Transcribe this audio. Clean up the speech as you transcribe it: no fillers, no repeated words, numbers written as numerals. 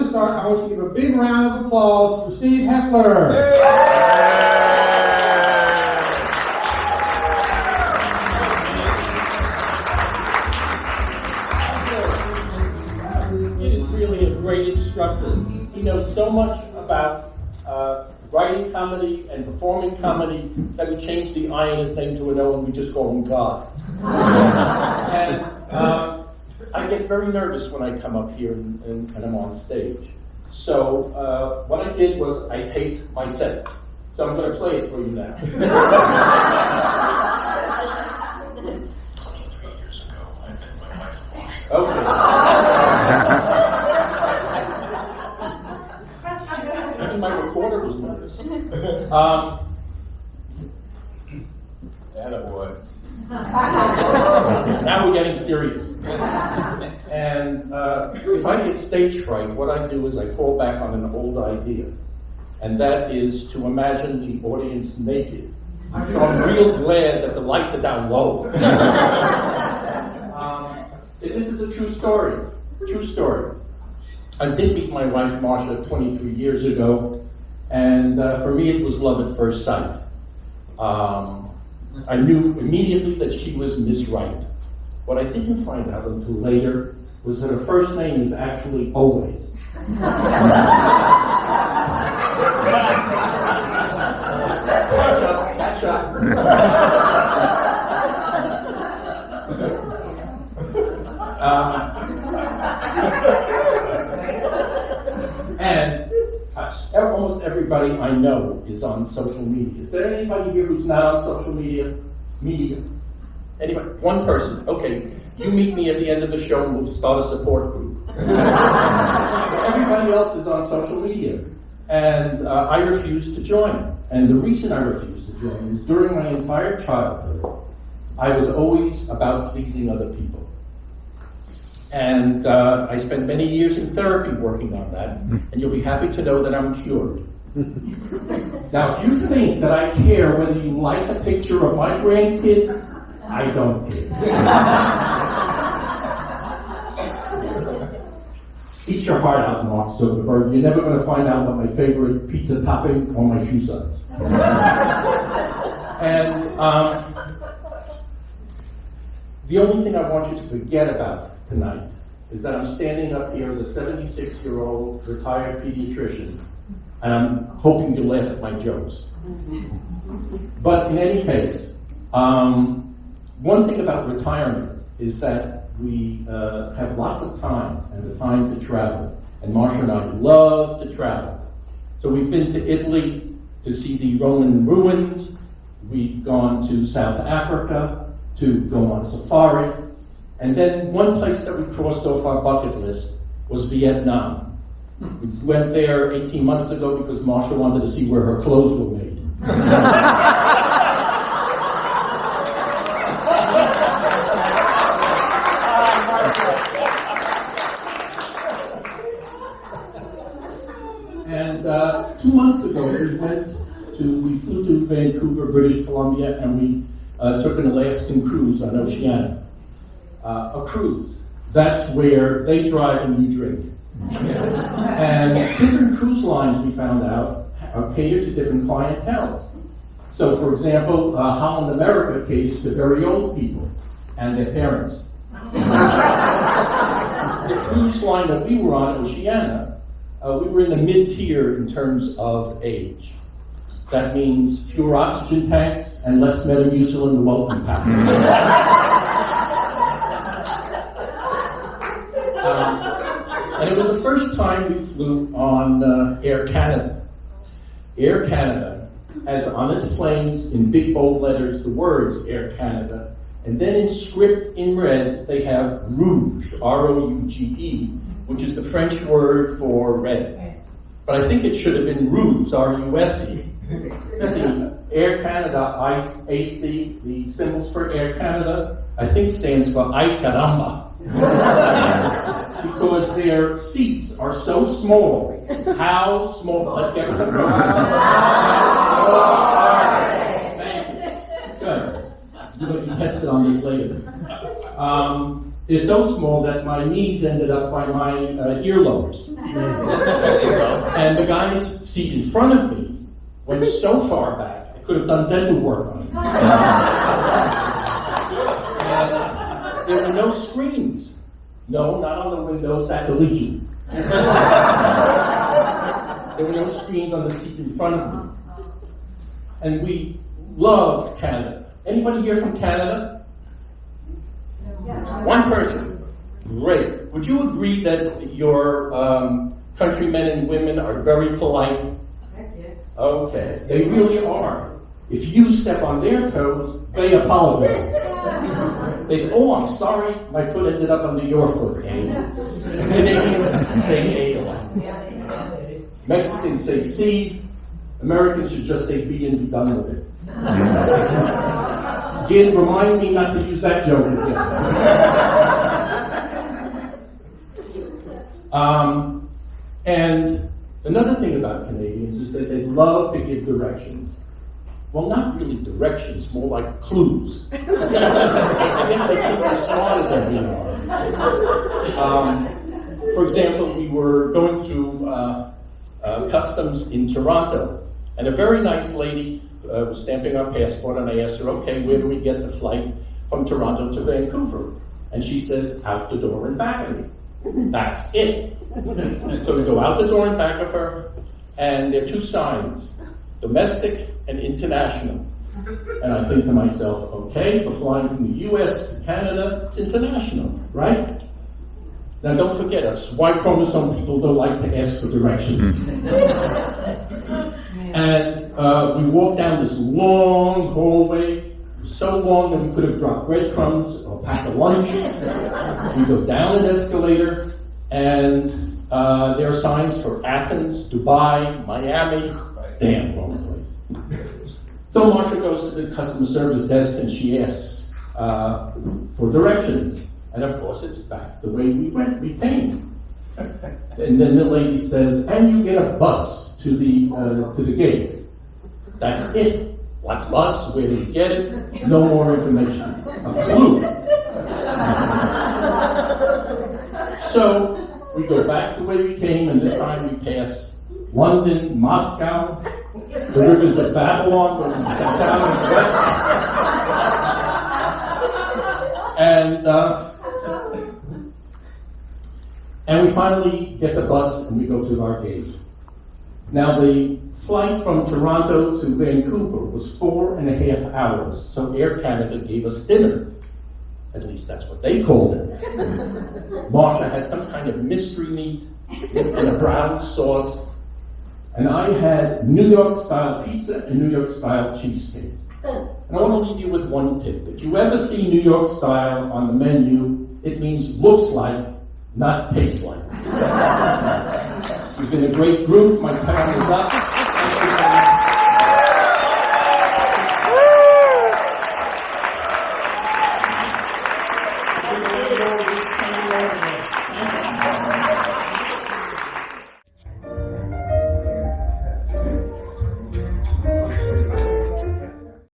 to start, I want you to give a big round of applause for Steve Hefler. He is really a great instructor. He knows so much about writing comedy and performing comedy that we changed the I in his name to an O and we just call him God. And I get very nervous when I come up here and I'm on stage. So what I did was I taped my set. So I'm going to play it for you now. 23 years ago, I met my wife, Marcia. Okay. Even my recorder was nervous. Attaboy. Now we're getting serious. And if I get stage fright, what I do is I fall back on an old idea. And that is to imagine the audience naked. So I'm real glad that the lights are down low. This is a true story. True story. I did meet my wife, Marcia, 23 years ago. And for me, it was love at first sight. I knew immediately that she was Miss Right. What I didn't find out until later was that her first name is actually Always. Catch up. And almost everybody I know is on social media. Is there anybody here who's not on social media? Anybody? One person. Okay. You meet me at the end of the show and we'll start a support group. Everybody else is on social media. And I refuse to join. And the reason I refuse to join is during my entire childhood, I was always about pleasing other people. And I spent many years in therapy working on that, and you'll be happy to know that I'm cured. Now, if you think that I care whether you like a picture of my grandkids, I don't care. Eat your heart out, Mark Zuckerberg. You're never going to find out what my favorite pizza topping or my shoe size. And the only thing I want you to forget about tonight is that I'm standing up here as a 76-year-old retired pediatrician, and I'm hoping you laugh at my jokes. But in any case, one thing about retirement is that we have lots of time and the time to travel. And Marcia and I love to travel. So we've been to Italy to see the Roman ruins. We've gone to South Africa to go on safari. And then one place that we crossed off our bucket list was Vietnam. We went there 18 months ago because Marcia wanted to see where her clothes were made. And 2 months ago, we flew to Vancouver, British Columbia, and we took an Alaskan cruise on Oceania. A cruise. That's where they drive and you drink. And different cruise lines, we found out, are catered to different clienteles. So, for example, Holland America caters to very old people and their parents. The cruise line that we were on, Oceania, we were in the mid-tier in terms of age. That means fewer oxygen tanks and less Metamucil in the welcome package. And it was the first time we flew on Air Canada. Air Canada has on its planes in big bold letters the words Air Canada, and then in script in red they have Rouge, R-O-U-G-E, which is the French word for red. But I think it should have been Rouge, R-U-S-E. See, Air Canada, AC, the symbols for Air Canada, I think stands for Ay Caramba. Because their seats are so small. How small? Let's get rid of them. Thank you. Good. You're going to be tested on this later. They're so small that my knees ended up by my earlobes. And the guy's seat in front of me went so far back, I could have done dental work on it. And there were no screens. No, not on the windows, that's a legion. There were no screens on the seat in front of me. And we loved Canada. Anybody here from Canada? One person. Great. Would you agree that your countrymen and women are very polite? Okay. They really are. If you step on their toes, they apologize. They say, oh, I'm sorry, my foot ended up under your foot. Canadians say A a lot. Mexicans say C. Americans should just say B and be done with it. Again, remind me not to use that joke again. And another thing about Canadians is that they love to give directions. Well, not really directions, more like clues. I guess they think they're smarter than we are. For example, we were going through customs in Toronto, and a very nice lady was stamping our passport, and I asked her, okay, where do we get the flight from Toronto to Vancouver? And she says, out the door and back of me. That's it. So we go out the door and back of her, and there are two signs, domestic and international. And I think to myself, okay, we're flying from the US to Canada, it's international, right? Now don't forget, us Y chromosome people don't like to ask for directions. And we walked down this long hallway, so long that we could have dropped breadcrumbs or packed a lunch. We go down an escalator, and there are signs for Athens, Dubai, Miami. Damn, wrong place. So Marsha goes to the customer service desk and she asks for directions. And of course, it's back the way we came. And then the lady says, and you get a bus to the gate. That's it. What bus? Where do you get it? No more information. A clue. So we go back the way we came, and this time we pass London, Moscow, the rivers of Babylon, where we sat down and we finally get the bus and we go to our gate. Now the flight from Toronto to Vancouver was 4.5 hours, so Air Canada gave us dinner. At least that's what they called it. Marsha had some kind of mystery meat in a brown sauce, and I had New York style pizza and New York style cheesecake. And I want to leave you with one tip. If you ever see New York style on the menu, it means looks like, not tastes like. You've been a great group. My time is up. Thank you very much.